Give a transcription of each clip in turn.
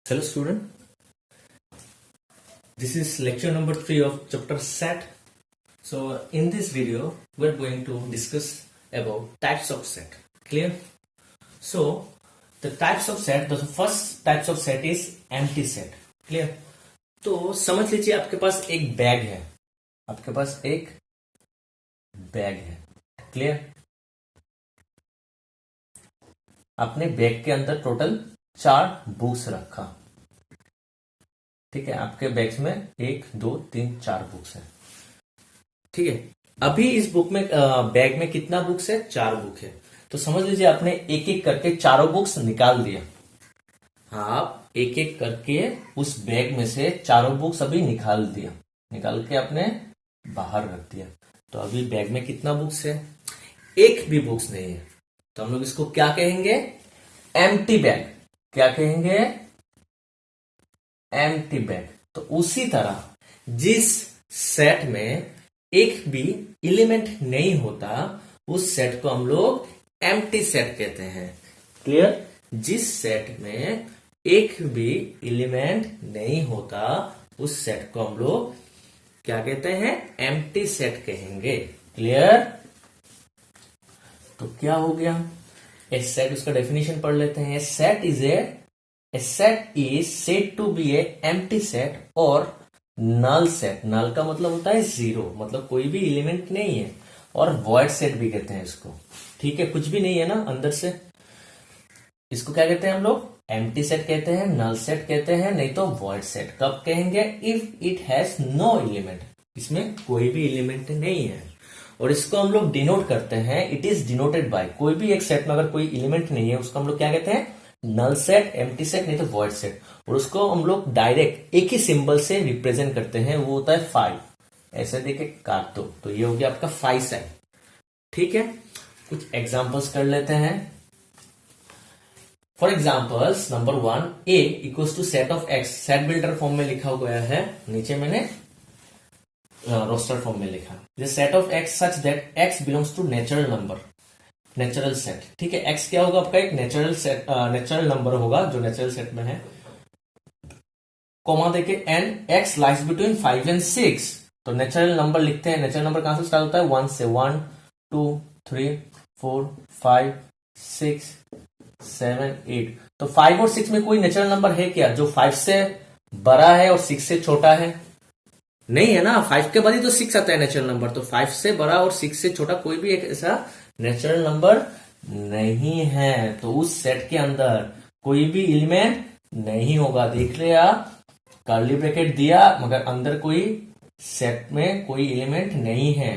Hello student, this is lecture number 3 of chapter set. So in this video we are going to discuss about types of set. Clear? So the types of set, the first types of set is empty set. Clear? तो समझ लीजिए आपके पास एक bag है, आपके पास एक bag है. Clear? आपने बैग के अंदर टोटल 4 बुक्स रखा. ठीक है, आपके बैग्स में 1 2 3 4 बुक्स है. ठीक है, अभी इस बुक में बैग में कितना बुक्स है? 4 बुक है. तो समझ लीजिए आपने एक एक करके चारों बुक्स निकाल दिया. आप एक एक करके उस बैग में से चारों बुक्स अभी निकाल दिया, निकाल के आपने बाहर रख दिया. तो अभी बैग में कितना बुक्स है? एक भी बुक्स नहीं है. तो हम लोग इसको क्या कहेंगे? Empty bag. क्या कहेंगे? Empty bag. तो उसी तरह जिस सेट में एक भी एलिमेंट नहीं होता उस सेट को हम लोग एम्प्टी सेट कहते हैं. क्लियर? जिस सेट में एक भी एलिमेंट नहीं होता उस सेट को हम लोग क्या कहते हैं? एम्प्टी सेट कहेंगे. क्लियर? तो क्या हो गया? ए सेट, उसका डेफिनेशन पढ़ लेते हैं. Set is a set is said to be a empty set और नल सेट. नल का मतलब होता है जीरो, मतलब कोई भी एलिमेंट नहीं है. और वॉइड सेट भी कहते हैं इसको. ठीक है, कुछ भी नहीं है ना अंदर से. इसको क्या कहते हैं हम लोग? एम्प्टी सेट कहते हैं, नल सेट कहते हैं, नहीं तो वॉइड सेट. कब कहेंगे? If it has no element. इसमें कोई भी एलिमेंट नहीं है. और इसको हम लोग डिनोट करते हैं, इट इज डिनोटेड बाय. कोई भी एक सेट में अगर कोई एलिमेंट नहीं है उसको हम लोग क्या कहते हैं? नल सेट, एम्प्टी सेट, नहीं तो वॉइड सेट. और उसको हम लोग डायरेक्ट एक ही सिंबल से रिप्रेजेंट करते हैं, वो होता है 5. ऐसे देके काट दो तो ये हो गया आपका 5 सेट. ठीक है, कुछ एग्जांपल्स कर लेते हैं. For examples number 1, A equals to set of x. Set builder form में लिखा गया है, नीचे मैंने रोस्टर फॉर्म में लिखा. This set of x such that x belongs to natural number, natural set. ठीक है, एक्स क्या होगा? आपका एक नेचुरल सेट, नेचुरल नंबर होगा जो नेचुरल सेट में है. कोमा देके and x lies between 5 and 6. तो नेचुरल नंबर लिखते हैं. नेचुरल नंबर कहां से स्टार्ट होता है? 1 से. 1 2 3 4 5 6 7 8. तो 5 और 6 में कोई नेचुरल नंबर है क्या जो 5 से बड़ा है और 6 से छोटा है? नहीं है ना. 5 के बाद ही तो 6 आता है नेचुरल नंबर. तो 5 से बड़ा और 6 से छोटा कोई भी एक ऐसा नेचुरल नंबर नहीं है. तो उस सेट के अंदर कोई भी एलिमेंट नहीं होगा. देख लिया, कर्ली ब्रैकेट दिया, मगर अंदर कोई सेट में कोई एलिमेंट नहीं है.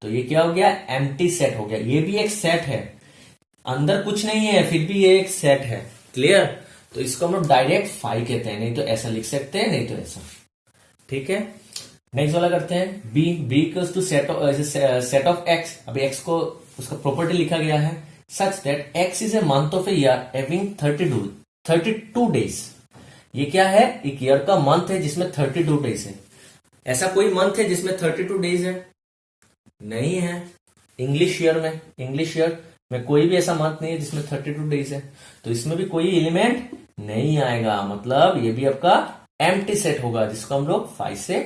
तो ये क्या हो गया? एम्प्टी सेट हो गया. ये भी एक सेट है, अंदर कुछ नहीं है, फिर भी ये एक सेट है. क्लियर? तो इसको हम लोग डायरेक्ट 5 कहते हैं, नहीं तो ऐसा लिख सकते हैं, नहीं तो ऐसा. ठीक है, नेक्स्ट वाला करते हैं. B equals to set of x. अभी एक्स को उसका प्रॉपर्टी लिखा गया है such that x is a month of a year having 32 days. ये क्या है? एक ईयर का मंथ है जिसमें 32 डेज है. ऐसा कोई मंथ है जिसमें 32 डेज है? नहीं है. इंग्लिश ईयर में कोई भी ऐसा मंथ नहीं है जिसमें 32 डेज है. तो इसमें भी कोई एलिमेंट नहीं आएगा, मतलब ये भी आपका एम्प्टी सेट होगा जिसको हम लोग 5 से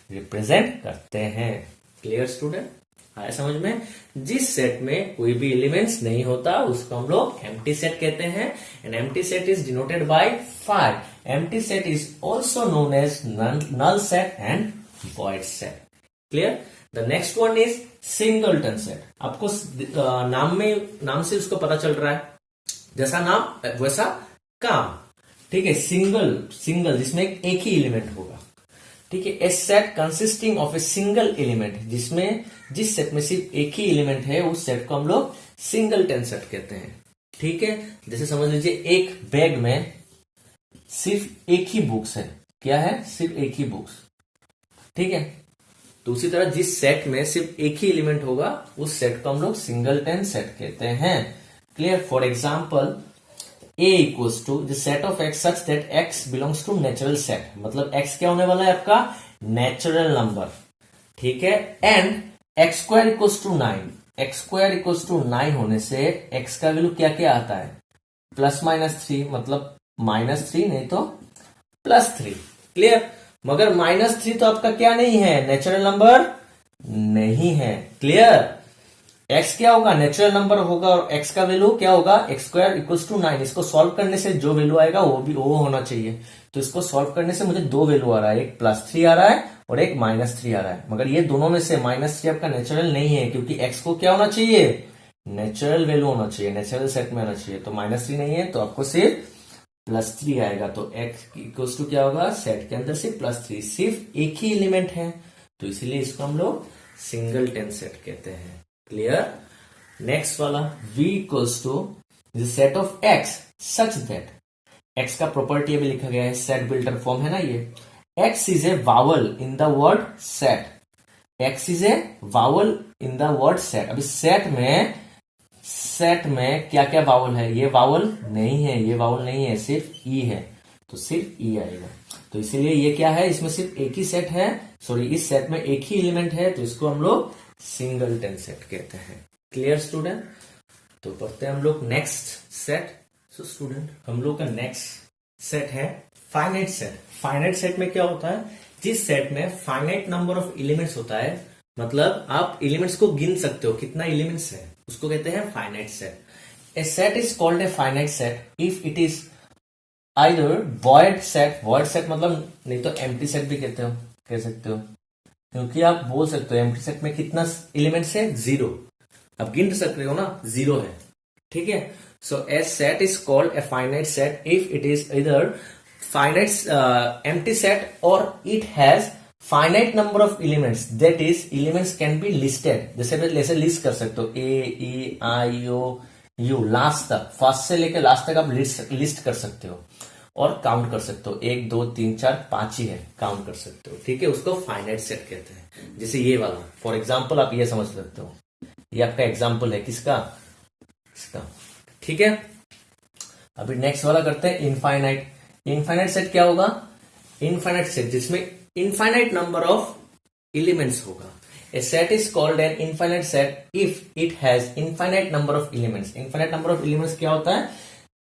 रिप्रेजेंट करते हैं. Clear student? आया समझ में? जिस सेट में कोई भी एलिमेंट्स नहीं होता उसको हम लोग एम्प्टी सेट कहते हैं. And empty set is denoted by 5. Empty set is also known as null set and void set. Clear? The next one is singleton set. आपको नाम से उसको पता चल रहा है, जैसा नाम वैसा काम. ठीक है, सिंगल जिसमें एक ही एलिमेंट होगा. ठीक है, a set consisting of a single element. जिस सेट में सिर्फ एक ही एलिमेंट है उस सेट को हम लोग सिंगलटन सेट कहते हैं. ठीक है, जैसे समझ लीजिए एक बैग में सिर्फ एक ही बुक्स है. क्या है? सिर्फ एक ही बुक्स. ठीक है, तो उसी तरह जिस सेट में सिर्फ एक ही एलिमेंट होगा उस सेट को हम लोग सिंगलटन सेट कहते हैं. Clear? For example A equals to the set of x such that x belongs to natural set. मतलब एक्स क्या होने वाला है? आपका नेचुरल नंबर. ठीक है, and x square equals to 9. X square equals to 9 होने से एक्स का वैल्यू क्या क्या आता है? +-3, मतलब -3 नहीं तो +3। क्लियर। मगर -3 तो आपका क्या नहीं है, नेचुरल नंबर नहीं है। क्लियर। x क्या होगा, नेचुरल नंबर होगा और x का वैल्यू क्या होगा, x² = 9। इसको सॉल्व करने से जो वैल्यू आएगा वो होना चाहिए। तो इसको सॉल्व करने से मुझे दो वैल्यू आ रहा है, एक +3 आ रहा है और एक -3 आ रहा है। मगर ये दोनों में से -3 आपका नेचुरल नहीं है, क्योंकि x को क्या होना चाहिए, नेचुरल वैल्यू होना चाहिए, नेचुरल सेट में आना चाहिए। तो -3 नहीं है तो आपको सिर्फ +3 आएगा। तो x = क्या होगा, सेट के अंदर से +3, सिर्फ एक ही एलिमेंट है, तो इसीलिए इसको हम लोग सिंगलटन सेट कहते हैं। क्लियर। नेक्स्ट वाला v = set of x such that, x का प्रॉपर्टी अभी लिखा गया है, सेट बिल्डर फॉर्म है ना ये। x is a vowel in the word set, x is a vowel in the word set. अभी सेट में क्या क्या वावल है, ये वावल नहीं है, ये वावल नहीं है, सिर्फ ई है, तो सिर्फ ई आएगा। तो इसीलिए ये क्या है, इसमें सिर्फ एक ही सेट है, सॉरी इस सेट में एक ही एलिमेंट है, तो इसको हम लोग सिंगलटन सेट कहते हैं। Clear student. तो पढ़ते हैं हम लोग नेक्स्ट सेट। सो स्टूडेंट, हम लोग का नेक्स्ट सेट है फाइनाइट सेट। फाइनाइट सेट में क्या होता है, जिस सेट में फाइनाइट नंबर ऑफ एलिमेंट्स होता है, मतलब आप एलिमेंट्स को गिन सकते हो कितना एलिमेंट्स है, उसको कहते हैं finite set. A set is called a finite set if it is either void set, void set मतलब नहीं तो एम्प्टी सेट भी कह सकते हो, क्योंकि आप बोल सकते हो एम्प्टी सेट में कितना एलिमेंट्स है, 0। आप गिन सकते हो ना, 0 है। ठीक है। So a set is called a finite set if it is either finite empty set और it has finite number of elements, that is elements can be listed. जैसे लिस्ट कर सकते हो A, E, I, O, U, last तक, first से लेकर last तक आप लिस्ट कर सकते हो और काउंट कर सकते हो, 1 2 3 4 5 ही है, काउंट कर सकते हो। ठीक है, उसको फाइनाइट सेट कहते हैं। जैसे ये वाला फॉर एग्जाम्पल आप ये समझ सकते हो, ये आपका एग्जाम्पल है किसका, इसका। ठीक है। अभी नेक्स्ट वाला करते हैं इनफाइनाइट। इनफाइनाइट सेट क्या होगा, इनफाइनाइट सेट जिसमें इनफाइनाइट नंबर ऑफ एलिमेंट्स होगा। A set is called an infinite set if it has infinite number of elements. Infinite number of elements क्या होता है,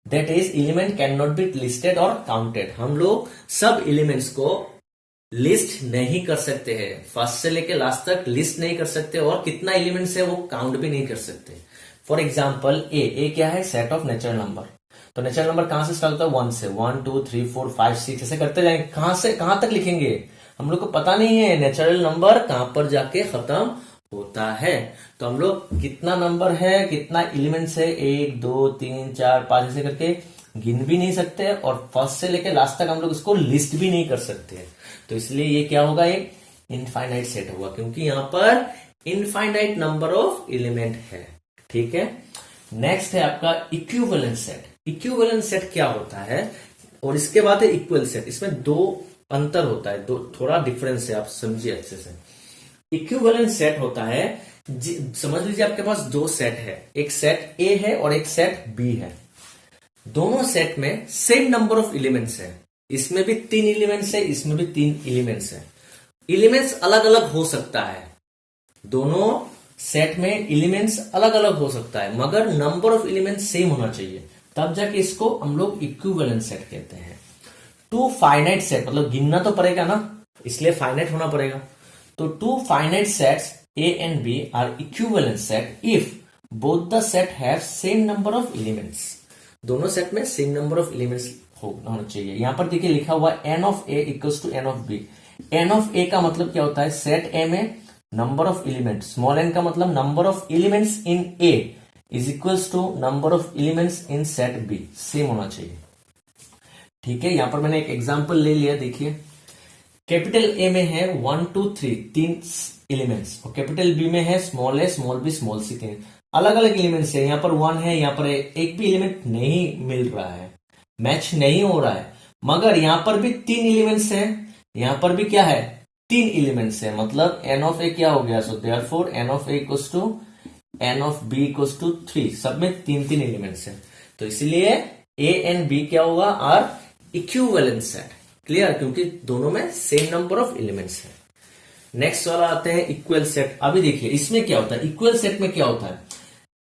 that is element can not be listed और counted. हम लोग सब elements को list नहीं कर सकते हैं, फर्स्ट से लेके लास्ट तक लिस्ट नहीं कर सकते, और कितना एलिमेंट्स है वो काउंट भी नहीं कर सकते। फॉर एग्जाम्पल ए क्या है, सेट ऑफ नेचुरल नंबर। तो नेचुरल नंबर कहां से स्टार्ट होता है, 1 से, 1 2 3 4 5 6 ऐसे करते जाएंगे। कहां से कहां तक लिखेंगे, हम लोग को पता नहीं है नेचुरल नंबर कहां पर जाके खत्म होता है। तो हम लोग कितना नंबर है, कितना एलिमेंट्स है, 1 2 3 4 5 ऐसे करके गिन भी नहीं सकते, और फर्स्ट से लेके लास्ट तक हम लोग इसको लिस्ट भी नहीं कर सकते। तो इसलिए ये क्या होगा, एक इनफाइनाइट सेट होगा, क्योंकि यहां पर इनफाइनाइट नंबर ऑफ एलिमेंट है। ठीक है। नेक्स्ट है आपका इक्विवेलेंट सेट। इक्विवेलेंट सेट क्या होता है, और इसके बाद है इक्वल सेट। इसमें दो अंतर होता है, दो थोड़ा डिफरेंस है, आप समझिए अच्छे से। इक्विवेलेंट सेट होता है, समझ लीजिए आपके पास दो सेट है, एक सेट ए है और एक सेट बी है। दोनों सेट में सेम नंबर ऑफ एलिमेंट्स है, इसमें भी 3 एलिमेंट्स है, इसमें भी 3 एलिमेंट्स है। एलिमेंट्स अलग अलग हो सकता है, दोनों सेट में एलिमेंट्स अलग अलग हो सकता है, मगर नंबर ऑफ एलिमेंट्स सेम होना चाहिए, तब जाके इसको हम लोग इक्विवेलेंट सेट कहते हैं। टू फाइनाइट सेट मतलब गिनना तो पड़ेगा ना, इसलिए फाइनाइट होना पड़ेगा। तो two finite sets A and B are equivalent set if both the set have same number of elements. दोनों सेट में सेम नंबर ऑफ एलिमेंट्स होना चाहिए। यहां पर देखिए लिखा हुआ n of A equals to n of B. N of A का मतलब क्या होता है, सेट ए में number of element, small n का मतलब number of elements in A is equals to number of elements in set B, same होना चाहिए। ठीक है। यहां पर मैंने एक एग्जांपल ले लिया, देखिए कैपिटल ए में है 1 2 3 3 एलिमेंट्स, और कैपिटल बी में है small a small B small C 3 अलग अलग एलिमेंट्स है। यहां पर 1 है, यहां पर एक भी एलिमेंट नहीं मिल रहा है, मैच नहीं हो रहा है, मगर यहां पर भी 3 एलिमेंट्स है, यहां पर भी क्या है 3 एलिमेंट्स है, मतलब एन ऑफ ए क्या हो गया, so therefore n of A equals to n of B equals to 3, सब में 3 एलिमेंट्स है। तो इसलिए ए एंड बी क्या होगा, आर इक्विवेलेंट सेट। क्लियर, क्योंकि दोनों में सेम नंबर ऑफ एलिमेंट्स है। नेक्स्ट वाला आते हैं इक्वल सेट। अभी देखिए इसमें क्या होता है, इक्वल सेट में क्या होता है,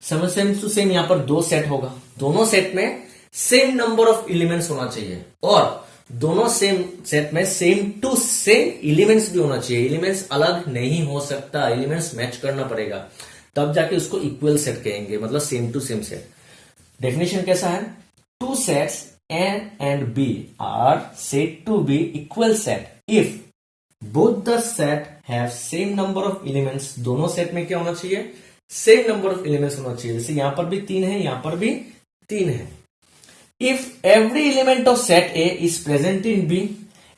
सेम टू सेम यहां पर 2 सेट होगा, दोनों सेट में सेम नंबर ऑफ एलिमेंट्स होना चाहिए, और दोनों सेम सेट में सेम टू सेम एलिमेंट्स भी होना चाहिए, एलिमेंट्स अलग नहीं हो सकता, एलिमेंट्स मैच करना पड़ेगा, तब जाके उसको इक्वल सेट कहेंगे, मतलब same to same set. Definition कैसा है, two sets A and B are said to be equal set if both the set have same number of elements। दोनों सेट में क्या होना चाहिए, सेम नंबर ऑफ एलिमेंट्स होना चाहिए। जैसे यहां पर भी 3 है, यहां पर भी 3 है। If every element of set A is present in B,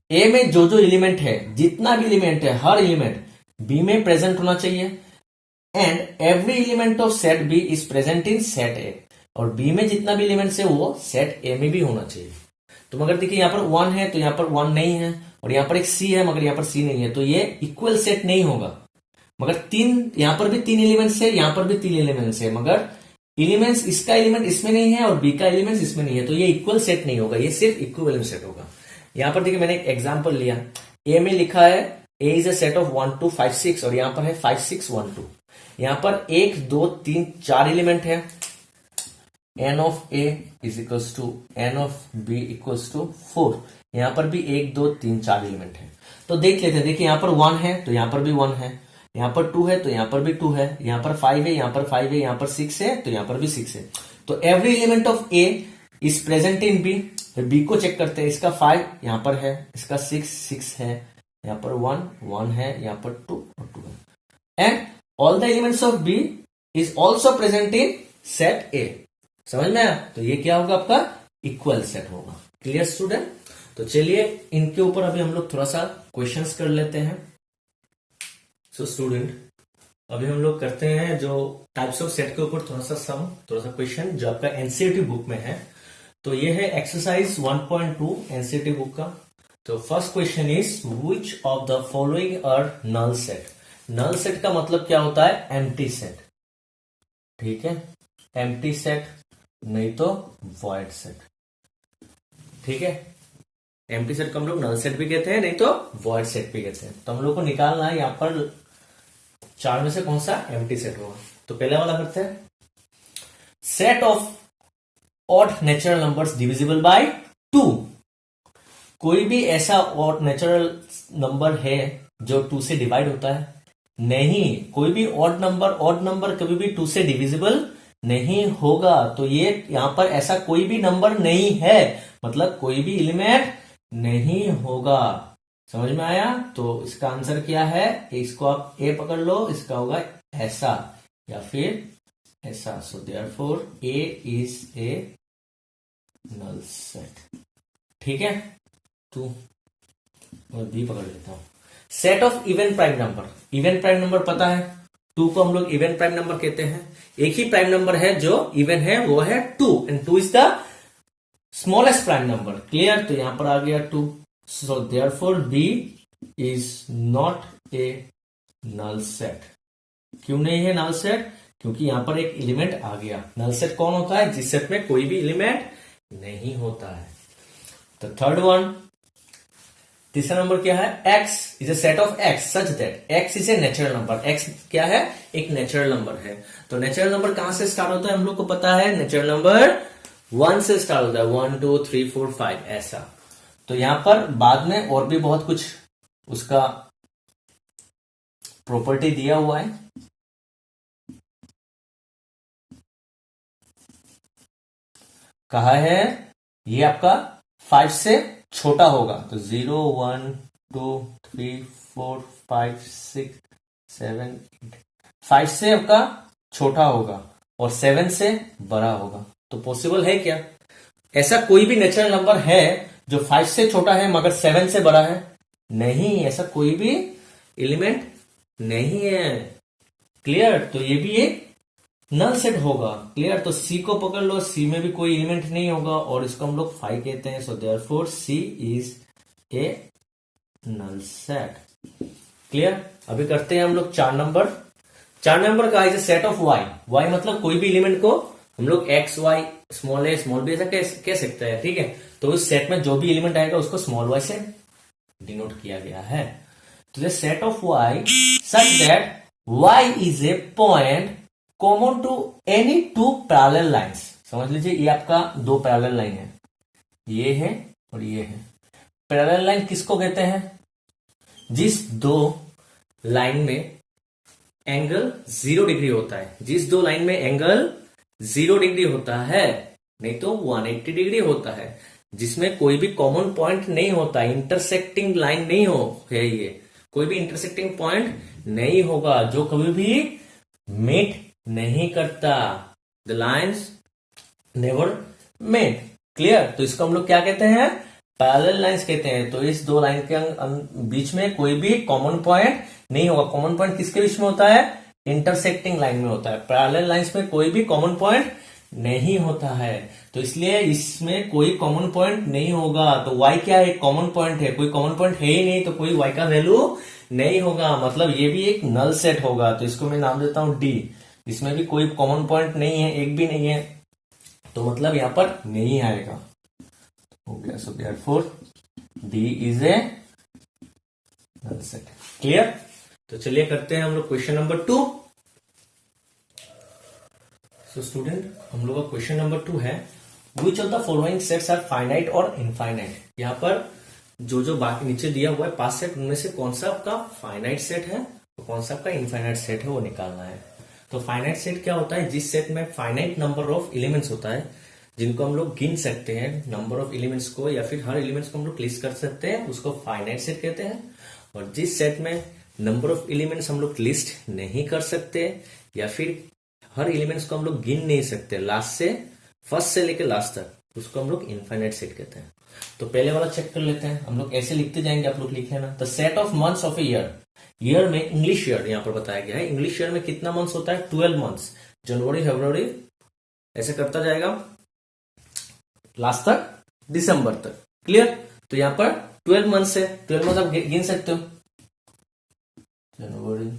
A में जो जो एलिमेंट है, जितना भी एलिमेंट है, हर एलिमेंट बी में प्रेजेंट होना चाहिए। And every element of set B is present in set A, और बी में जितना भी एलिमेंट्स है वो सेट ए में भी होना चाहिए। तो मगर देखिए यहां पर 1 है तो यहां पर 1 नहीं है, और यहां पर एक सी है मगर यहां पर सी नहीं है, तो ये इक्वल सेट नहीं होगा। मगर यहां पर भी 3 एलिमेंट्स है, यहां पर भी 3 एलिमेंट्स है, मगर एलिमेंट्स, इसका एलिमेंट इसमें नहीं है और बी का एलिमेंट इसमें नहीं है, तो ये इक्वल सेट नहीं होगा, ये सिर्फ इक्विवेलेंट सेट होगा। यहां पर देखिए मैंने एक एग्जांपल लिया, ए में लिखा है ए इज अ सेट ऑफ 1 2 5 6, और यहां पर है 5 6 1 2। यहां पर 1 2 3 4 एलिमेंट है, n of A is equals to n of B equals to 4। यहां पर भी 1 2 3 4 एलिमेंट है। तो देख लेते हैं, देखिए यहां पर 1 है तो यहां पर भी 1 है, यहां पर 2 है तो यहां पर भी 2 है, यहां पर 5 है, यहां पर 5 है, यहां पर 6 है तो यहां पर भी 6 है। तो every element of A is present in B. B को चेक करते हैं, इसका 5 यहां पर है, इसका 6 6 है, यहां पर 1 1 है, यहां पर 2 और 2 है। And all the elements of B is also present in set A. समझ में आया? तो ये क्या होगा, आपका इक्वल सेट होगा। Clear student? तो चलिए इनके ऊपर अभी हम लोग थोड़ा सा क्वेश्चंस कर लेते हैं। सो स्टूडेंट, अभी हम लोग करते हैं जो टाइप्स ऑफ सेट के ऊपर थोड़ा सा क्वेश्चन जो आपका एनसीईआरटी बुक में है। तो ये है एक्सरसाइज 1.2 एनसीईआरटी बुक का। तो first question is which of the following are null set. Null set का मतलब क्या होता है, एम्प्टी सेट। ठीक है, एम्प्टी सेट नहीं तो वॉइड सेट। ठीक है, एम्प्टी सेट को हम लोग नल सेट भी कहते हैं, नहीं तो वॉइड सेट भी कहते हैं। तो हम लोग को निकालना है यहां पर 4 में से कौन सा एम्प्टी सेट होगा। तो पहले वाला करते हैं, set of odd natural numbers divisible by 2। कोई भी ऐसा ऑड नेचुरल नंबर है जो 2 से डिवाइड होता है? नहीं, कोई भी ऑड नंबर कभी भी 2 से डिविजिबल नहीं होगा। तो ये यहां पर ऐसा कोई भी नंबर नहीं है, मतलब कोई भी एलिमेंट नहीं होगा। समझ में आया? तो इसका आंसर क्या है, इसको आप ए पकड़ लो, इसका होगा ऐसा या फिर ऐसा। So therefore A is a null set. ठीक है, तो मैं बी पकड़ लेता हूं। Set of even prime number. Even prime number पता है, 2 को हम लोग इवन प्राइम नंबर कहते हैं। एक ही प्राइम नंबर है जो इवन है, वो है 2, and 2 is the smallest prime number. Clear? तो यहां पर आ गया 2। So therefore B is not a null set. क्यों नहीं है नल सेट? क्योंकि यहां पर एक एलिमेंट आ गया। नल सेट कौन होता है? जिस सेट में कोई भी एलिमेंट नहीं होता है। तो थर्ड वन, तीसरा नंबर क्या है, x is a set of x such that x is a natural number. x क्या है, एक नेचुरल नंबर है। तो नेचुरल नंबर कहां से स्टार्ट होता है, हम लोग को पता है, नेचुरल नंबर 1 से स्टार्ट होता है, 1 2 3 4 5 ऐसा। तो यहां पर बाद में और भी बहुत कुछ उसका प्रॉपर्टी दिया हुआ है। कहा है ये आपका 5 से छोटा होगा। तो 0 1 2 3 4 5 6 7 8, 5 से आपका छोटा होगा और 7 से बड़ा होगा। तो पॉसिबल है क्या, ऐसा कोई भी नेचुरल नंबर है जो 5 से छोटा है मगर 7 से बड़ा है? नहीं, ऐसा कोई भी एलिमेंट नहीं है। क्लियर? तो ये भी एक नल सेट होगा। क्लियर? तो सी को पकड़ लो, सी में भी कोई एलिमेंट नहीं होगा और इसको हम लोग 5 कहते हैं। So therefore C is a null set. Clear? अभी करते हैं हम लोग 4 नंबर। 4 नंबर का is a set of y. Y मतलब कोई भी एलिमेंट को हम लोग x y small a small b ऐसा कह सकते हैं। ठीक है, तो इस सेट में जो भी एलिमेंट आएगा उसको स्मॉल वाई से डिनोट किया गया है। तो the set of y such that y is a point common to any 2 parallel lines. समझ लीजिए ये आपका 2 पैरेलल लाइन है, ये है और ये है। पैरेलल लाइन किसको कहते हैं? जिस दो लाइन में एंगल 0 डिग्री होता है, जिस दो लाइन में एंगल 0 डिग्री होता है, नहीं तो 180 डिग्री होता है, जिसमें कोई भी कॉमन पॉइंट नहीं होता, इंटरसेक्टिंग लाइन नहीं हो है, ये कोई भी इंटरसेक्टिंग पॉइंट नहीं होगा, जो कभी भी मीट नहीं करता, the lines never met. Clear? तो इसको हम लोग क्या कहते हैं? पैरेलल लाइंस कहते हैं। तो इस दो लाइन के बीच में कोई भी कॉमन पॉइंट नहीं होगा। कॉमन पॉइंट किसके बीच में होता है? इंटरसेक्टिंग लाइन में होता है। पैरेलल लाइंस में कोई भी कॉमन पॉइंट नहीं होता है, तो इसलिए इसमें कोई कॉमन पॉइंट नहीं होगा। तो y क्या है? कॉमन पॉइंट है। कोई कॉमन पॉइंट है ही नहीं, तो कोई y का वैल्यू नहीं होगा, मतलब ये भी एक नल सेट होगा। तो इसको मैं नाम देता हूं D। इसमें भी कोई कॉमन पॉइंट नहीं है, एक भी नहीं है, तो मतलब यहां पर नहीं आएगा। हो गया। So therefore D is a null set. Clear? तो चलिए करते हैं हम लोग क्वेश्चन नंबर 2। सो स्टूडेंट, हम लोग का क्वेश्चन नंबर 2 है, which of the following sets are finite और इनफाइनाइट। यहाँ पर जो बाकी नीचे दिया हुआ है 5 सेट, उनमें से कौन सा आपका फाइनाइट सेट है तो कौन सा आपका इनफाइनाइट सेट है, वो निकालना है। तो फाइनाइट सेट क्या होता है? जिस सेट में फाइनाइट नंबर ऑफ एलिमेंट्स होता है, जिनको हम लोग गिन सकते हैं, नंबर ऑफ एलिमेंट्स को, या फिर हर एलिमेंट्स को हम लोग लिस्ट कर सकते हैं, उसको फाइनाइट सेट कहते हैं। और जिस सेट में नंबर ऑफ एलिमेंट्स हम लोग लिस्ट नहीं कर सकते, या फिर हर एलिमेंट्स को हम लोग गिन नहीं सकते, फर्स्ट से लेकर लास्ट तक, उसको हम लोग इनफाइनाइट सेट कहते हैं। तो पहले वाला चेक कर लेते हैं। हम लोग ऐसे लिखते जाएंगे, आप लोग लिख लेना। The set of months of a year. Year में इंग्लिश ईयर यहां पर बताया गया है। इंग्लिश ईयर में कितना मंथ्स होता है? 12 मंथ्स। जनवरी, फरवरी, ऐसे करता जाएगा लास्ट तक, दिसंबर तक। क्लियर? तो यहां पर 12 मंथ्स है, 12 मंथ आप गिन सकते हो। जनवरी,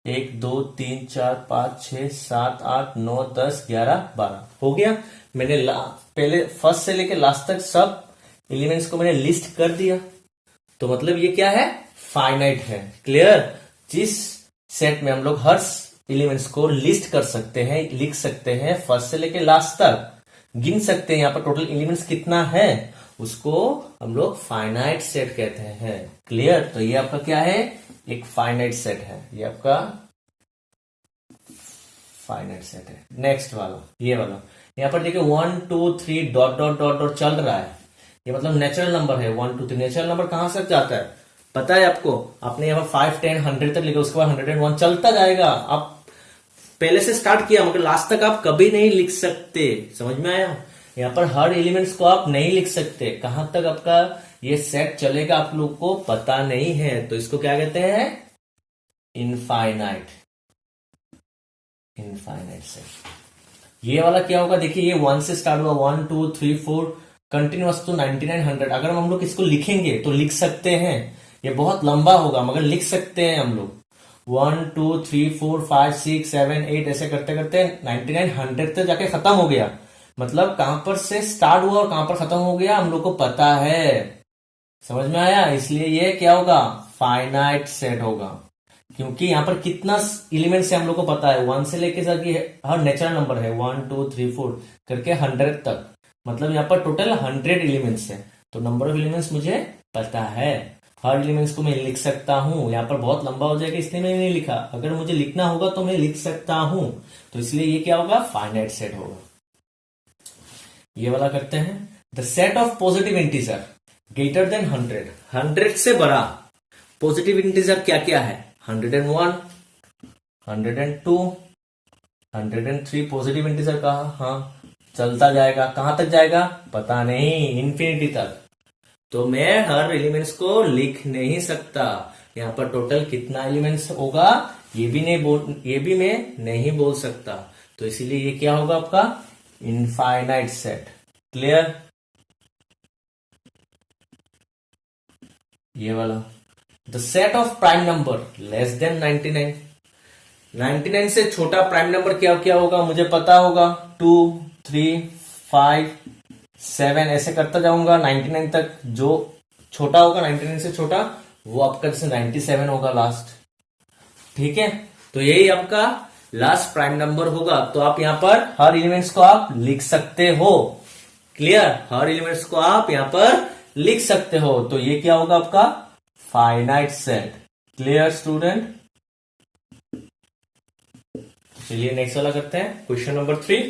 1 2 3 4 5 6 7 8 9 10 11 12 हो गया। मैंने पहले फर्स्ट से लेकर लास्ट तक सब एलिमेंट्स को मैंने लिस्ट कर दिया, तो मतलब ये क्या है? फाइनाइट है। क्लियर? जिस सेट में हम लोग हर एलिमेंट्स को लिस्ट कर सकते हैं, लिख सकते हैं, फर्स्ट से लेकर लास्ट तक गिन सकते हैं, यहाँ पर टोटल एलिमेंट्स कितना है, उसको हम लोग फाइनाइट सेट कहते हैं। क्लियर? तो ये आपका क्या है? एक फाइनाइट सेट है। ये आपका फाइनाइट सेट है। नेक्स्ट वाला, ये वाला, यहां पर देखिए 1 2 3 डॉट डॉट डॉट डॉट चल रहा है, ये मतलब नेचुरल नंबर है। 1 2 3 नेचुरल नंबर कहां से जाता है पता है आपको? आपने यहाँ पर 5 10 100 तक लिखा, उसके बाद 101 चलता जाएगा। आप पहले से स्टार्ट किया मगर लास्ट तक आप कभी नहीं लिख सकते। समझ में आया? यहाँ पर हर एलिमेंट्स को आप नहीं लिख सकते। कहां तक आपका ये सेट चलेगा आप लोग को पता नहीं है, तो इसको क्या कहते हैं? इनफाइनाइट। Infinite set. ये वाला क्या होगा? देखिए ये 1 से स्टार्ट हुआ, 1 2 3 4 कंटिन्यूअस टू 99 100। अगर हम लोग इसको लिखेंगे तो लिख सकते हैं, ये बहुत लंबा होगा मगर लिख सकते हैं हम लोग। 1 2 3 4 5 6 7 8 ऐसे करते करते 99 100 तक जाके खत्म हो गया। मतलब कहां पर से स्टार्ट हुआ और कहां पर खत्म हो गया हम लोग को पता है। समझ में आया? इसलिए ये क्या होगा? फाइनाइट सेट होगा, क्योंकि यहां पर कितना एलिमेंट्स है हम लोग को पता है। 1 से लेके हर नेचुरल नंबर है 1 2 3 4 करके 100 तक, मतलब यहाँ पर टोटल 100 एलिमेंट्स है। तो नंबर ऑफ एलिमेंट्स मुझे पता है, हर एलिमेंट्स को मैं लिख सकता हूं। यहाँ पर बहुत लंबा हो जाएगा इसलिए मैंने नहीं लिखा। अगर मुझे लिखना होगा तो मैं लिख सकता हूं, तो इसलिए ये क्या होगा? फाइनाइट सेट होगा। ये वाला करते हैं। The set of positive integer greater than 100। 100 से बड़ा पॉजिटिव इंटीजर क्या क्या है? 101 102 103 पॉजिटिव इंटीजर कहा, हाँ चलता जाएगा। कहां तक जाएगा पता नहीं, इन्फिनिटी तक। तो मैं हर एलिमेंट्स को लिख नहीं सकता। यहाँ पर टोटल कितना एलिमेंट्स होगा ये भी मैं नहीं बोल सकता। तो इसीलिए ये क्या होगा आपका? Infinite set. क्लियर? ये वाला the set of prime number less than 99। 99 से छोटा प्राइम नंबर क्या क्या होगा मुझे पता होगा। 2 3 5 7 ऐसे करता जाऊंगा 99 तक, जो छोटा होगा 99 से छोटा वो आपका जैसे 97 होगा लास्ट। ठीक है, तो यही आपका लास्ट प्राइम नंबर होगा। तो आप यहां पर हर एलिमेंट्स को आप लिख सकते हो। क्लियर, हर एलिमेंट्स को आप यहां पर लिख सकते हो। तो ये क्या होगा आपका फाइनाइट सेट। क्लियर स्टूडेंट, चलिए नेक्स्ट वाला करते हैं। Question number 3,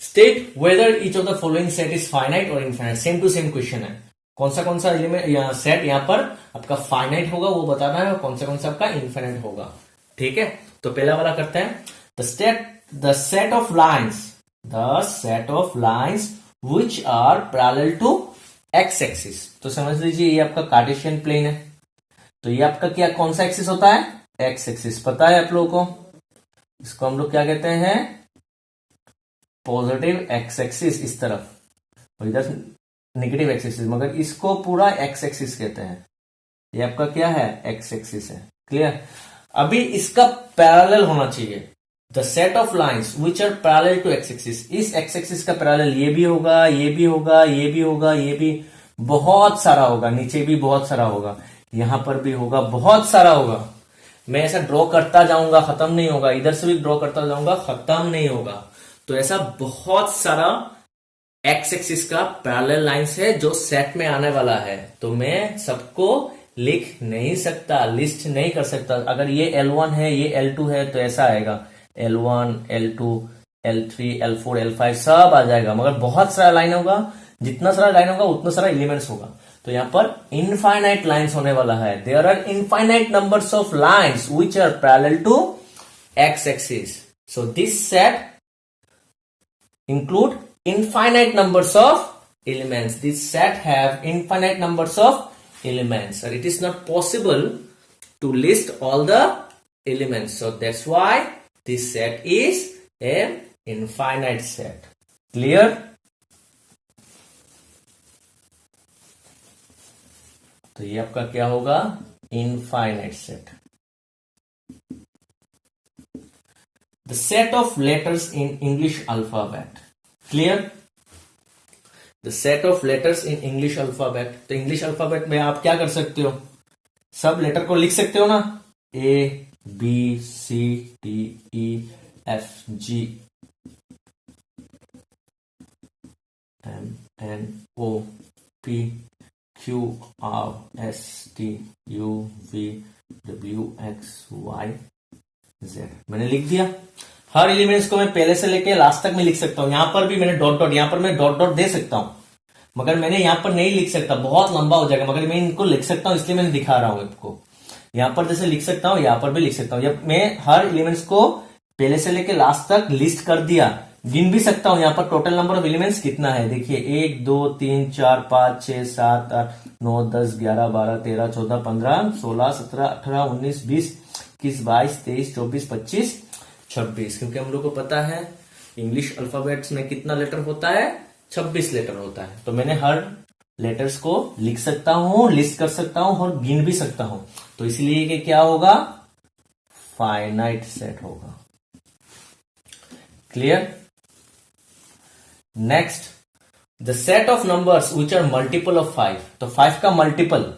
state whether each of the following set is finite और infinite. Same to same question है। कौन सा एलिमेंट सेट यहां पर आपका फाइनाइट होगा वो बताना है, और कौन सा आपका इनफाइनाइट होगा। ठीक है, तो पहला वाला करते हैं। The set of lines which are parallel to x axis. तो समझ लीजिए ये आपका कार्टेशियन प्लेन है। तो ये आपका क्या कौन सा एक्सिस होता है, एक्स एक्सिस। पता है आप लोगों को, इसको हम लोग क्या कहते हैं, पॉजिटिव एक्स एक्सिस इस तरफ, और इधर नेगेटिव एक्स एक्सिस, मगर इसको पूरा एक्स एक्सिस कहते हैं। ये आपका क्या है, एक्स एक्सिस है। क्लियर, अभी इसका पैरेलल होना चाहिए। The set of lines which are parallel to x axis, इस एक्स एक्सिस का पैरेलल ये भी होगा, ये भी होगा, ये भी होगा, ये भी बहुत सारा होगा, नीचे भी बहुत सारा होगा, यहां पर भी होगा, बहुत सारा होगा। मैं ऐसा ड्रॉ करता जाऊंगा, खत्म नहीं होगा, इधर से भी ड्रॉ करता जाऊंगा, खत्म नहीं होगा। तो ऐसा बहुत सारा एक्स एक्सिस का पैरेलल लाइंस है जो सेट में आने वाला है। तो मैं सबको लिख नहीं सकता, लिस्ट नहीं कर सकता। अगर ये L1 है, ये L2 है, तो ऐसा आएगा L1, L2, L3, L4, L5 सब आ जाएगा, मगर बहुत सारा लाइन होगा। जितना सारा लाइन होगा उतना सारा एलिमेंट्स होगा। तो यहां पर इनफाइनाइट लाइन्स होने वाला है। There are infinite numbers of lines which are parallel to x axis. So this set include infinite numbers of elements. This set have infinite numbers of elements, and it is not possible to list all the elements. So that's why this set is an infinite set. Clear? तो ये आपका क्या होगा, infinite set. The set of letters in English alphabet. Clear? The set of letters in English alphabet. तो English alphabet में आप क्या कर सकते हो, सब लेटर को लिख सकते हो ना, A, B, C, D, E, F, G, M, N, O, P, Q, R, S, T, U, V, W, X, Y, Z। मैंने लिख दिया। हर एलिमेंट्स को मैं पहले से लेके लास्ट तक मैं लिख सकता हूं। यहां पर भी मैंने डॉट डॉट, यहां पर मैं डॉट डॉट दे सकता हूं, मगर मैंने यहां पर नहीं लिख सकता, बहुत लंबा हो जाएगा, मगर मैं इनको लिख सकता हूं, इसलिए मैंने दिखा रहा हूं आपको। यहां पर जैसे लिख सकता हूं, यहां पर भी लिख सकता हूं। जब मैं हर एलिमेंट्स को पहले से लेके लास्ट तक लिस्ट कर दिया, गिन भी सकता हूं। यहां पर टोटल नंबर ऑफ एलिमेंट्स कितना है, देखिए 1 2 3 4 5 6 7 8 9 10 11 12 13 14 15 16 17 18 19 20 21 22 23 24 25 26। क्योंकि हम लोग को पता है इंग्लिश अल्फाबेट्स में कितना लेटर होता है, 26 लेटर होता है। तो मैंने हर लेटर्स को लिख सकता हूं, लिस्ट कर सकता हूं और गिन भी सकता हूं। तो इसलिए कि क्या होगा, फाइनाइट सेट होगा। Clear? Next, the set of numbers which are multiple of 5। तो 5 का मल्टीपल,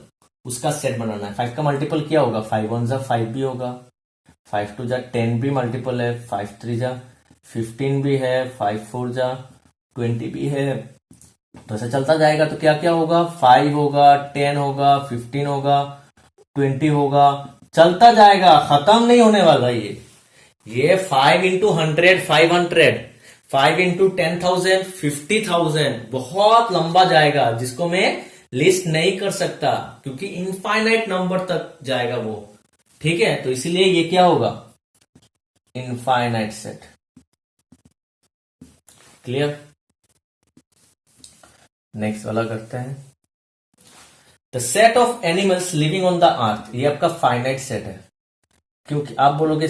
उसका सेट बनाना है। 5 का मल्टीपल क्या होगा, 5 1 जा 5 भी होगा, 5 2 जा 10 भी मल्टीपल है, 5 3 जा 15 भी है, 5 4 जा 20 भी है। तो ऐसा चलता जाएगा। तो क्या क्या होगा, 5 होगा, 10 होगा, 15 होगा, 20 होगा, चलता जाएगा, खत्म नहीं होने वाला ये 5 इंटू 100 500, 5 इंटू 10,000 50,000, बहुत लंबा जाएगा, जिसको मैं लिस्ट नहीं कर सकता, क्योंकि इनफाइनाइट नंबर तक जाएगा वो। ठीक है, तो इसीलिए ये क्या होगा, इनफाइनाइट सेट। क्लियर? नेक्स्ट वाला करते हैं। The set of animals living on the earth, ये आपका फाइनाइट सेट है। क्योंकि आप बोलोगे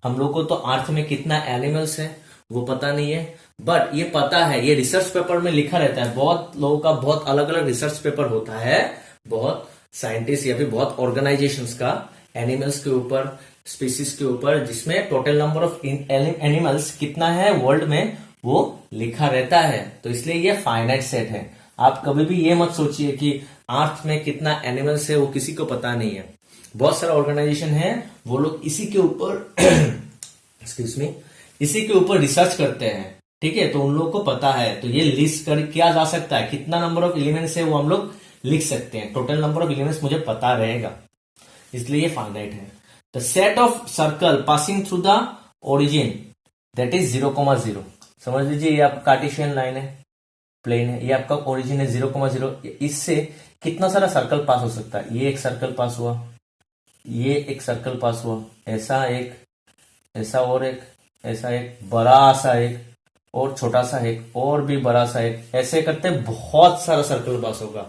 हम लोग को तो अर्थ में कितना एनिमल्स है वो पता नहीं है, बट ये पता है, ये रिसर्च पेपर में लिखा रहता है। बहुत लोगों का बहुत अलग अलग रिसर्च पेपर होता है, बहुत साइंटिस्ट या फिर बहुत ऑर्गेनाइजेशंस का एनिमल्स के ऊपर, स्पीसीज के ऊपर, जिसमें टोटल नंबर ऑफ एनिमल्स कितना है वर्ल्ड में वो लिखा रहता है, तो इसलिए ये फाइनाइट सेट है। आप कभी भी ये मत सोचिए कि अर्थ में कितना एनिमल्स है वो किसी को पता नहीं है। बहुत सारा ऑर्गेनाइजेशन है, वो लोग इसी के ऊपर एक्सक्यूज मी, इसी के ऊपर रिसर्च करते हैं, ठीक है, तो उन लोगों को पता है। तो ये लिस्ट कर किया जा सकता है, कितना नंबर ऑफ एलिमेंट्स है वो हम लोग लिख सकते हैं, टोटल नंबर ऑफ एलिमेंट्स मुझे पता रहेगा, इसलिए ये फाइनाइट है। The set of circle passing through the origin that is 0,0। समझ लीजिए ये आपका कार्टेशियन लाइन है, प्लेन है, ये आपका ओरिजिन है 0,0। इससे कितना सारा सर्कल पास हो सकता है? ये एक सर्कल पास हुआ, ये एक सर्कल पास हुआ, ऐसा एक, ऐसा और एक, ऐसा एक, बड़ा सा एक, और छोटा सा एक, और भी बड़ा सा एक, ऐसे करते बहुत सारा सर्कल पास होगा,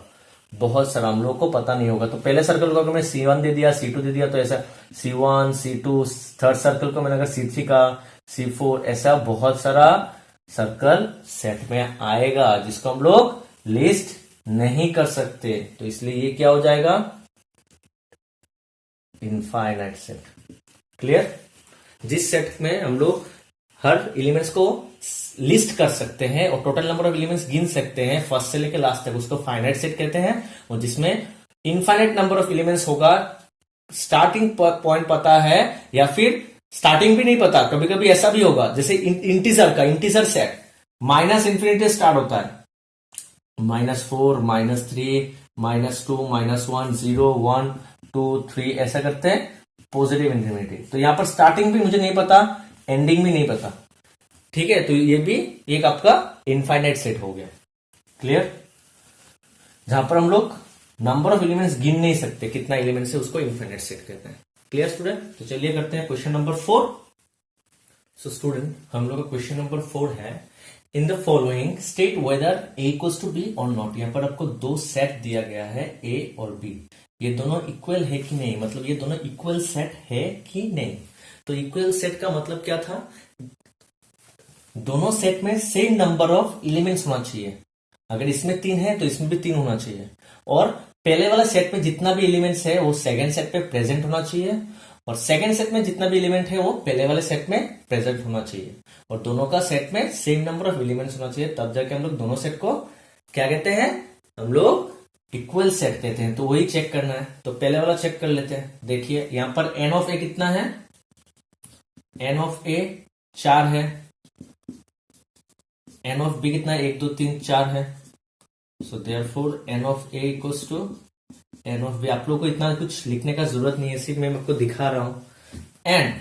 बहुत सारा, हम लोग को पता नहीं होगा। तो पहले सर्कल को अगर मैं C1 दे दिया, C2 दे दिया, तो ऐसा C1 C2, थर्ड सर्कल को मैंने अगर C3 का, C4, ऐसा बहुत सारा सर्कल सेट में आएगा जिसको हम लोग लिस्ट नहीं कर सकते। तो इसलिए ये क्या हो जाएगा? Infinite set. क्लियर? जिस सेट में हम लोग हर एलिमेंट्स को लिस्ट कर सकते हैं और टोटल नंबर ऑफ एलिमेंट्स गिन सकते हैं फर्स्ट से लेकर लास्ट तक, उसको फाइनाइट सेट कहते हैं। और जिसमें इनफाइनाइट नंबर ऑफ एलिमेंट्स होगा, स्टार्टिंग पॉइंट पता है या फिर स्टार्टिंग भी नहीं पता, कभी कभी ऐसा भी होगा, जैसे इंटीजर का integer set minus infinity start होता है, -4, -3, -2, -1, 0, 1, 2, 3, ऐसा करते हैं पॉजिटिव इंफिनिटी। तो यहां पर स्टार्टिंग भी मुझे नहीं पता, एंडिंग भी नहीं पता, ठीक है, तो ये भी एक आपका इनफाइनाइट सेट हो गया। क्लियर? जहां पर हम लोग नंबर ऑफ एलिमेंट्स गिन नहीं सकते कितना एलिमेंट्स है, उसको इनफाइनाइट सेट कहते हैं। Clear student? तो चलिए करते हैं क्वेश्चन नंबर 4। सो स्टूडेंट, हम लोग का क्वेश्चन नंबर 4 है, in the following state whether A equals to B और नॉट। यहां पर आपको दो सेट दिया गया है, A और B, ये दोनों इक्वल है कि नहीं, मतलब ये दोनों इक्वल सेट है कि नहीं। तो इक्वल सेट का मतलब क्या था? दोनों सेट में सेम नंबर ऑफ एलिमेंट्स होना चाहिए। अगर इसमें 3 है तो इसमें भी 3 होना चाहिए, और पहले वाला सेट में जितना भी एलिमेंट्स है वो सेकंड सेट पे प्रेजेंट होना चाहिए, और सेकंड सेट में जितना भी एलिमेंट है वो पहले वाले सेट में प्रेजेंट होना चाहिए, और दोनों का सेट में सेम नंबर ऑफ एलिमेंट्स होना चाहिए। तब जाके हम लोग दोनों सेट को क्या कहते हैं? हम लोग इक्वल सेट कहते हैं। तो वही चेक करना है, तो पहले वाला चेक कर लेते हैं। देखिए यहां पर n ऑफ a कितना है? n ऑफ a 4 है, n ऑफ b कितना है? 1 2 3 4 है। So therefore n of a equals to n of b। आप लोग को इतना कुछ लिखने का जरूरत नहीं है, सिर्फ मैं आपको दिखा रहा हूं। एंड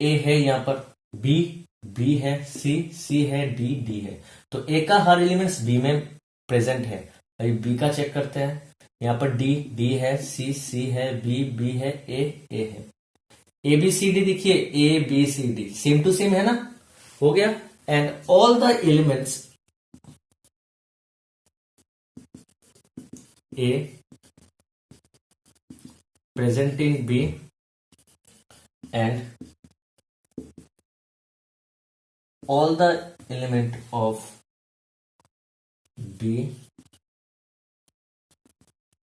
a है यहां पर, b है, c है, d है। तो a का हर एलिमेंट्स b में प्रेजेंट है। अभी b का चेक करते हैं। यहां पर d है, c है, b है, a है। ए बी सी डी देखिए, A B C D same to same है ना, हो गया। And all the elements A present in B and all the element of B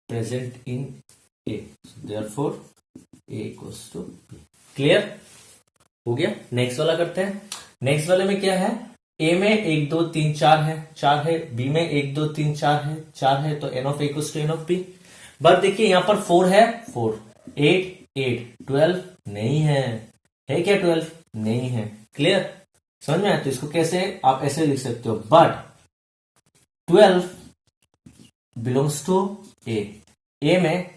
present in A. So therefore A equals to B. Clear हो गया? Next वाला करते हैं। Next वाले में क्या है? A में 1 2 3 4 है, 4 है। B में 1 2 3 4 है, 4 है। तो n of A equals to n of B। But देखिए यहां पर 4 है, 4, 8 12 नहीं है क्या? 12 नहीं है। क्लियर? समझ में आया? तो इसको कैसे आप ऐसे लिख सकते हो, बट 12 बिलोंग्स टू ए में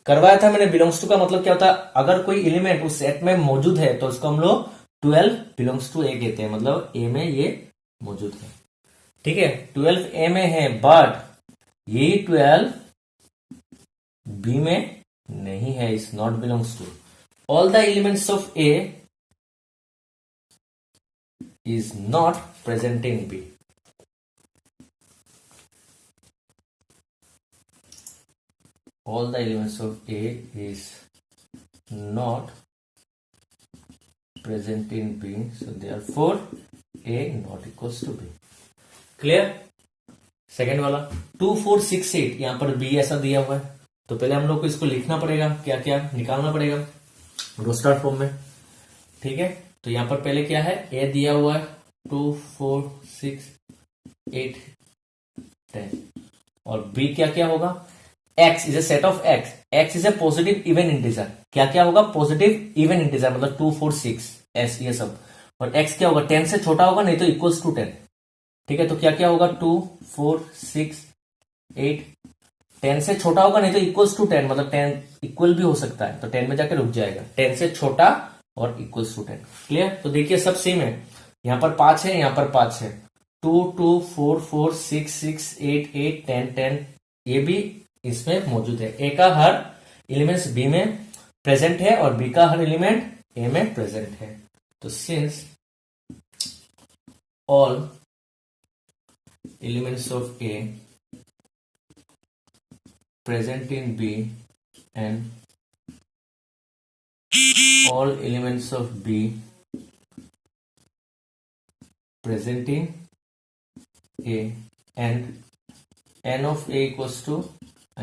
करवाया था मैंने। बिलोंग्स टू का मतलब क्या होता है? अगर कोई एलिमेंट उस सेट में मौजूद है तो उसको हम लोग 12 बिलोंग्स टू ए कहते हैं, मतलब ए में ये मौजूद है। ठीक है, 12 ए में है, बट यही 12 बी में नहीं है, is not belongs to. All the elements of A is not present in B. All the elements of A is not present in B, so therefore A not equals to B. Clear? Second वाला 2 4 6 8, यहां पर B ऐसा दिया हुआ है, तो पहले हम लोग को इसको लिखना पड़ेगा, क्या क्या निकालना पड़ेगा रोस्टर फॉर्म में। ठीक है, तो यहां पर पहले क्या है, ए दिया हुआ है 2 4 6 8 10, और बी क्या क्या होगा, x is a set of x, x is a positive even integer, क्या क्या होगा, पॉजिटिव इवन इंटीजर, मतलब 2 4 6 एस ये सब, और x क्या होगा, 10 से छोटा होगा, नहीं तो इक्वल्स टू 10, ठीक है। तो क्या क्या होगा, 2 4 6 8, 10 से छोटा होगा, नहीं तो इक्वल्स टू 10, मतलब 10 इक्वल भी हो सकता है, तो 10 में जाके रुक जाएगा, 10 से छोटा और इक्वल्स टू 10, क्लियर। तो देखिए सब सेम है, यहां पर 5 है, यहां पर 5 है, 2 2 4 4 6 6 8 8 10 10, ये भी इसमें मौजूद है। ए का हर एलिमेंट्स बी में प्रेजेंट है और बी का हर एलिमेंट ए में प्रेजेंट है। तो since all elements of A present in B and all elements of B present in A and n of A equals to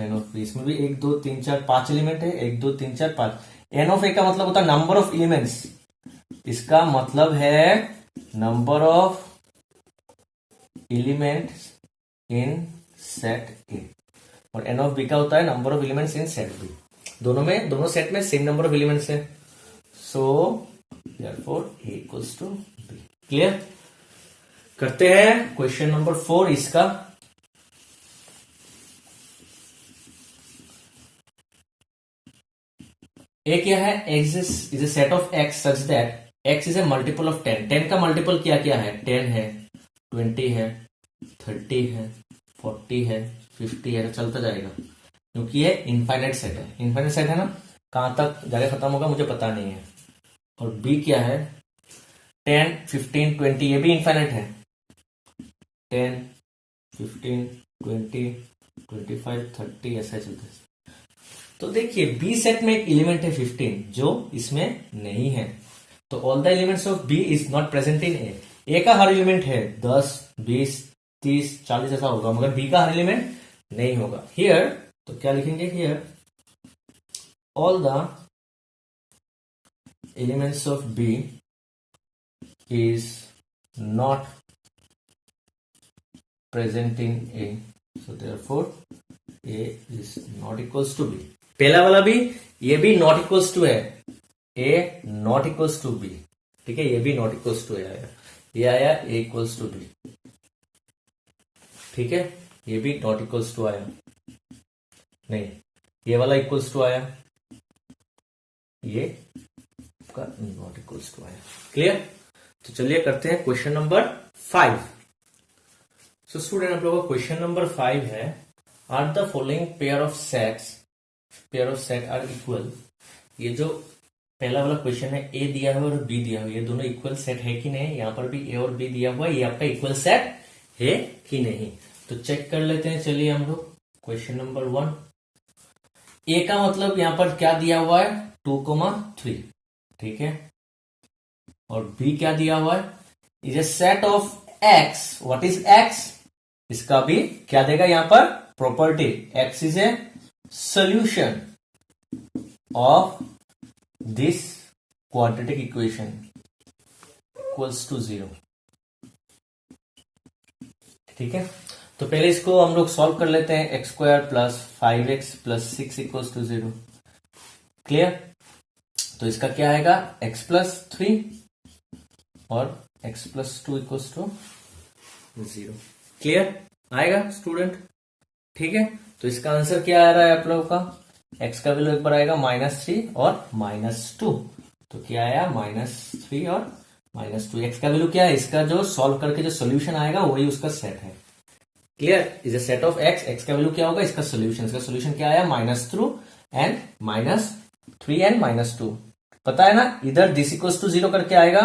n of B। इसमें भी 1 2 3 4 5 एलिमेंट है, 1 2 3 4 5। n of A का मतलब होता है नंबर ऑफ एलिमेंट्स, इसका मतलब है number of elements in set A, और एन ऑफ बी का होता है number of elements in set B. दोनों सेट में सेम नंबर ऑफ एलिमेंट्स है, so therefore A equals to B. Clear. करते हैं क्वेश्चन नंबर 4 इसका। ए क्या है, x is a set of x such that x is a multiple of 10। 10 का multiple क्या क्या है, 10 है, 20 है, 30 है, 40 है, 50 है, तो चलता जाएगा, क्योंकि ये इनफाइनाइट सेट है। इनफाइनाइट सेट है ना, कहां तक जाके खत्म होगा मुझे पता नहीं है। और बी क्या है, 10 15 20, ये भी इनफाइनाइट है, 10 15 20 25 30 ऐसा चलता है। तो देखिए बी सेट में एक एलिमेंट है 15 जो इसमें नहीं है, तो all the elements of B is not present in A. A का हर एलिमेंट है 10 20 30 40 ऐसा होगा, मगर बी का हर एलिमेंट नहीं होगा। हियर तो क्या लिखेंगे, here all the elements of B is not present in A, so therefore A is not equals to B. पहला वाला भी, ये भी नॉट इक्वल्स टू है, A not equals to B, ठीक है, ये भी नॉट इक्वल्स टू आया, ये आया ए इक्वल्स टू बी, ठीक है, ये भी नॉट इक्वल्स टू आया, नहीं ये वाला इक्वल्स टू आया, ये का नॉट इक्वल्स टू आया। क्लियर। तो चलिए करते हैं क्वेश्चन नंबर 5। सो स्टूडेंट आप लोगों का क्वेश्चन नंबर 5 है, are the following pair of set are equal. ये जो पहला वाला क्वेश्चन है, ए दिया हुआ और बी दिया हुआ, ये दोनों इक्वल सेट है कि नहीं, यहां पर भी ए और बी दिया हुआ, ये आपका इक्वल सेट है कि नहीं, तो चेक कर लेते हैं। चलिए हम लोग क्वेश्चन नंबर 1, ए का मतलब यहां पर क्या दिया हुआ है 2,3, ठीक है, और बी क्या दिया हुआ है, is a set of x. What is x, इसका भी क्या देगा यहां पर property, x is A solution of this quadratic equation equals to 0, ठीक है। तो पहले इसको हम लोग सॉल्व कर लेते हैं, x square plus 5x plus 6 equals to 0। Clear. तो इसका क्या आएगा, x प्लस 3 और x plus 2 equals to 0। Clear आएगा स्टूडेंट, ठीक है। तो इसका आंसर क्या आ रहा है आप लोगों का, x का वैल्यू एक बार आएगा -3 और -2, तो क्या आया -3 और -2। x का वैल्यू क्या है, इसका जो सॉल्व करके जो सोल्यूशन आएगा वही उसका सेट है। Clear. Is a set of x का वैल्यू क्या होगा, इसका सोल्यूशन, इसका सोल्यूशन क्या आया -3 एंड -3 एंड -2, पता है ना, इधर दिस इक्वल्स टू 0 करके आएगा,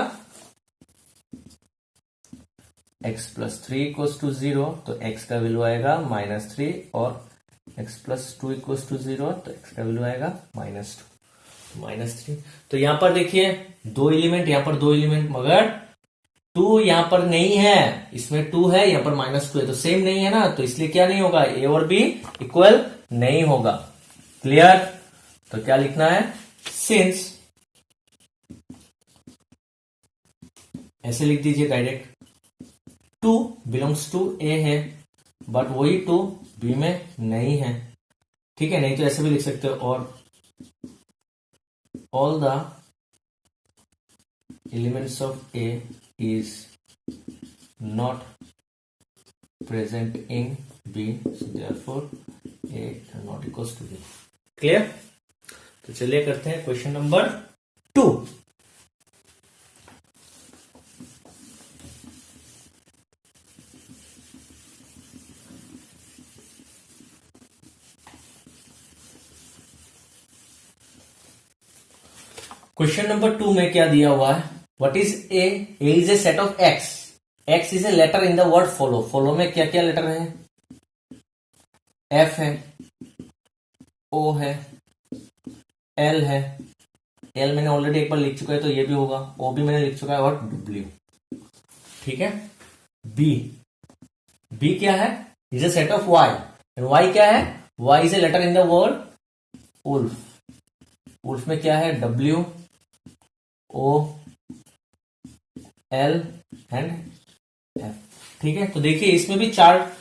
x प्लस 3 इक्वल्स टू 0, तो x का वैल्यू आएगा -3 और x प्लस 2 इक्वल्स टू 0, तो x का वैल्यू आएगा -2 -3। तो यहां पर देखिए दो एलिमेंट, यहां पर दो एलिमेंट, मगर 2 यहां पर नहीं है, इसमें 2 है, यहां पर -2 है, तो सेम नहीं है ना, तो इसलिए क्या नहीं होगा, a और b इक्वल नहीं होगा। क्लियर। तो क्या लिखना है, सिंस ऐसे लिख दीजिए डायरेक्ट, 2 बिलोंग्स टू ए है, बट वही 2 बी में नहीं है, ठीक है। नहीं तो ऐसे भी लिख सकते हो, और all the elements of A is not present in B, so therefore A not equals to B. Clear? तो चलिए करते हैं क्वेश्चन नंबर 2। क्वेश्चन नंबर 2 में क्या दिया हुआ है? What is A? A is a set of X, X is a letter in the word follow. Follow में क्या क्या लेटर है? एफ है, ओ है, एल है। एल मैंने ऑलरेडी एक बार लिख चुका है तो ये भी होगा, ओ भी मैंने लिख चुका है, और डब्ल्यू, ठीक है। बी, बी क्या है? Is a set of Y, and Y क्या है? Y is a letter in the word wolf. Wolf में क्या है? W, O, L and F, ठीक है। तो देखिए इसमें भी चार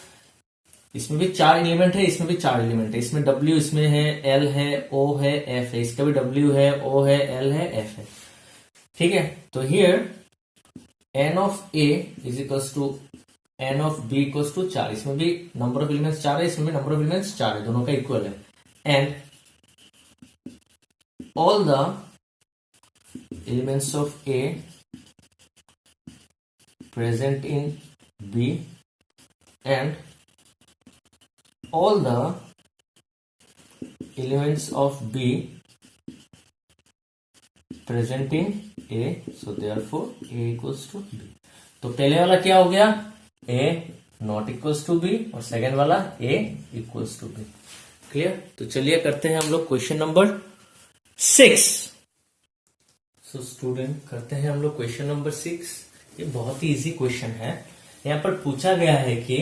एलिमेंट है, इसमें भी 4 एलिमेंट है। इसमें डब्ल्यू, इसमें है एल है, ओ है, एफ है। इसका भी डब्ल्यू है, ओ है, एल है, एफ है, ठीक है। तो here n of A is equals to n of B equals to 4। इसमें भी नंबर ऑफ एलिमेंट्स 4 है, इसमें भी नंबर ऑफ एलिमेंट्स 4 है, दोनों का इक्वल है। And all the elements of A present in B and all the elements of B present in A, so therefore A equals to B। तो पहले वाला क्या हो गया? A not equals to B, और सेकेंड वाला A equals to B। Clear? तो चलिए करते हैं हम लोग क्वेश्चन नंबर 6। सो स्टूडेंट, करते हैं हम लोग क्वेश्चन नंबर 6। ये बहुत ही इजी क्वेश्चन है। यहां पर पूछा गया है कि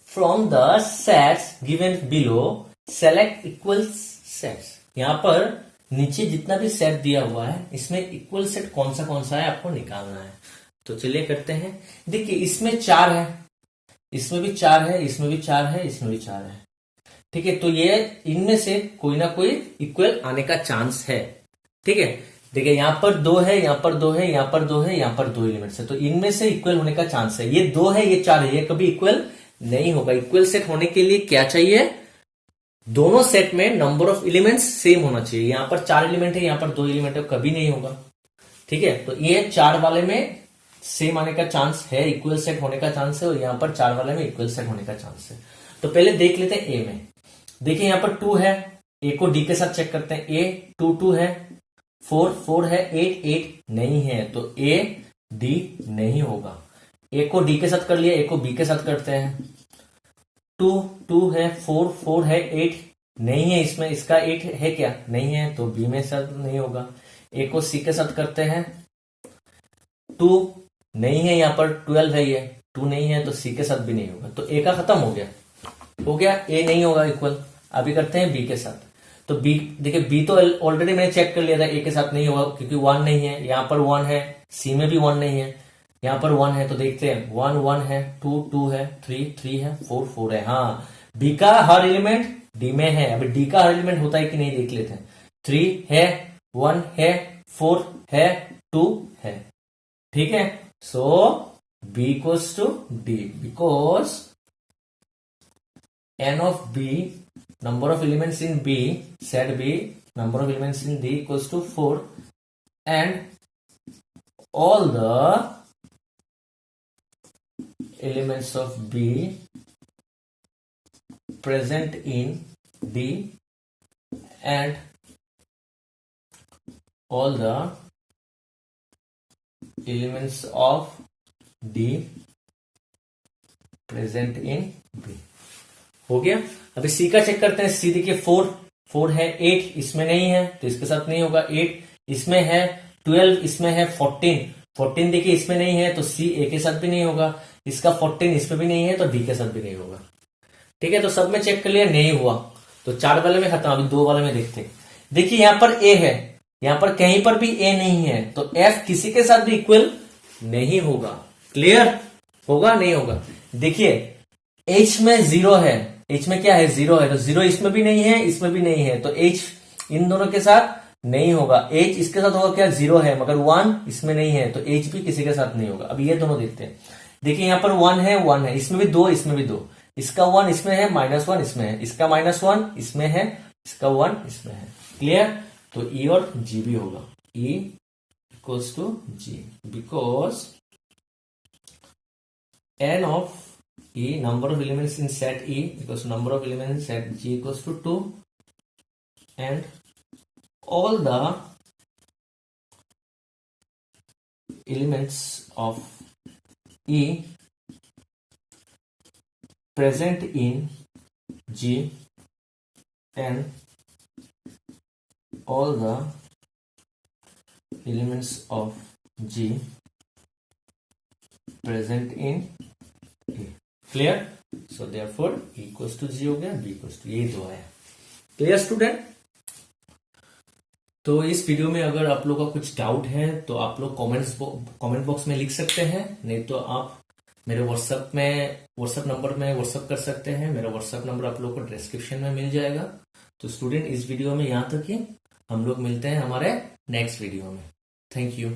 from the sets given below select equal sets. यहां पर नीचे जितना भी सेट दिया हुआ है इसमें इक्वल सेट कौन सा है आपको निकालना है। तो चलिए करते हैं। देखिए इसमें 4 है, इसमें भी 4 है, इसमें भी 4 है, इसमें भी 4 है, ठीक है। तो ये इनमें से कोई ना कोई इक्वल आने का चांस है, ठीक है। देखिए यहां पर 2 है, यहां पर 2 है, यहां पर 2 है, यहां पर 2 एलिमेंट्स है, तो इनमें से इक्वल होने का चांस है। ये 2 है, ये 4 है, ये कभी इक्वल नहीं होगा। इक्वल सेट होने के लिए क्या चाहिए? दोनों सेट में नंबर ऑफ एलिमेंट्स सेम होना चाहिए। यहां पर 4 एलिमेंट है, यहां पर 2 एलिमेंट है, कभी नहीं होगा, ठीक है। तो ये 4 वाले में सेम आने का चांस है, इक्वल सेट होने का चांस है, और यहां पर 4 वाले में इक्वल सेट होने का चांस है। तो पहले देख लेते हैं ए में। देखिए यहां पर 2 है, ए को डी के साथ चेक करते हैं। ए 2 2 है, 4 4 है, 8 8 नहीं है, तो ए डी नहीं होगा। ए को डी के साथ कर लिया, ए को बी के साथ करते हैं। 2 2 है, 4 4 है, 8 नहीं है, इसमें इसका 8 है क्या? नहीं है, तो बी में साथ नहीं होगा। ए को सी के साथ करते हैं। 2 नहीं है, यहां पर 12 है, ये 2 नहीं है, तो सी के साथ भी नहीं होगा। तो ए का खत्म हो गया, ए नहीं होगा इक्वल। अभी करते हैं बी के साथ। तो बी, देखिए बी तो ऑलरेडी मैंने चेक कर लिया था, ए के साथ नहीं होगा क्योंकि 1 नहीं है, यहां पर 1 है, सी में भी 1 नहीं है, यहां पर 1 है। तो देखते हैं 1 1 है, 2 2 है, 3 3 है, 4 4 है। हाँ, बी का हर एलिमेंट डी में है। अभी डी का हर एलिमेंट होता है कि नहीं देख लेते हैं। 3 है, 1 है, 4 है, 2 है, ठीक है। So B equals to D, because n of b, number of elements in B, set B, number of elements in D equals to 4, and all the elements of B present in D and all the elements of D present in B। हो गया। अभी सी का check करते हैं। सी देखिए 4 4 है, 8 इसमें नहीं है, तो इसके साथ नहीं होगा। 8 इसमें है, 12 इसमें है, 14 14 देखिए इसमें नहीं है, तो सी ए के साथ भी नहीं होगा। इसका 14 इसमें भी नहीं है, तो डी के साथ भी नहीं होगा, ठीक है। तो सब में चेक कर लिया, नहीं हुआ, तो 4 वाले में खत्म। अभी 2 वाले में देखते हैं। देखिए यहां पर ए है, यहां पर कहीं पर भी ए नहीं है, तो एफ किसी के साथ भी इक्वल नहीं होगा। क्लियर? होगा नहीं होगा? देखिए H में 0 है, H में क्या है 0 है, तो 0 इसमें भी नहीं है इसमें भी नहीं है, तो H इन दोनों के साथ नहीं होगा। H इसके साथ होगा क्या 0 है, मगर 1 इसमें नहीं है, तो H भी किसी के साथ नहीं होगा। अब ये दोनों देखते हैं। देखिए यहाँ पर 1 है 1 है, इसमें भी 2 इसमें भी 2, इसका 1 इसमें है, -1 इसमें है, इसका -1 इसमें है, इसका 1 इसमें है। क्लियर? तो E और G भी होगा। E equals to G because n of E, number of elements in set E equals to number of elements in set G equals to 2, and all the elements of E present in G and all the elements of G present in A. Clear? So therefore E equals to G हो गया, B equals to, यही दो है। Clear student? तो इस video में अगर आप लोग का कुछ डाउट है तो आप लोग कमेंट बॉक्स में लिख सकते हैं, नहीं तो आप मेरे व्हाट्सएप नंबर में व्हाट्सएप कर सकते हैं। मेरा व्हाट्सएप नंबर आप लोग को डिस्क्रिप्शन में मिल जाएगा। तो स्टूडेंट इस वीडियो में यहां तक ही, हम लोग मिलते हैं हमारे नेक्स्ट वीडियो में। Thank you.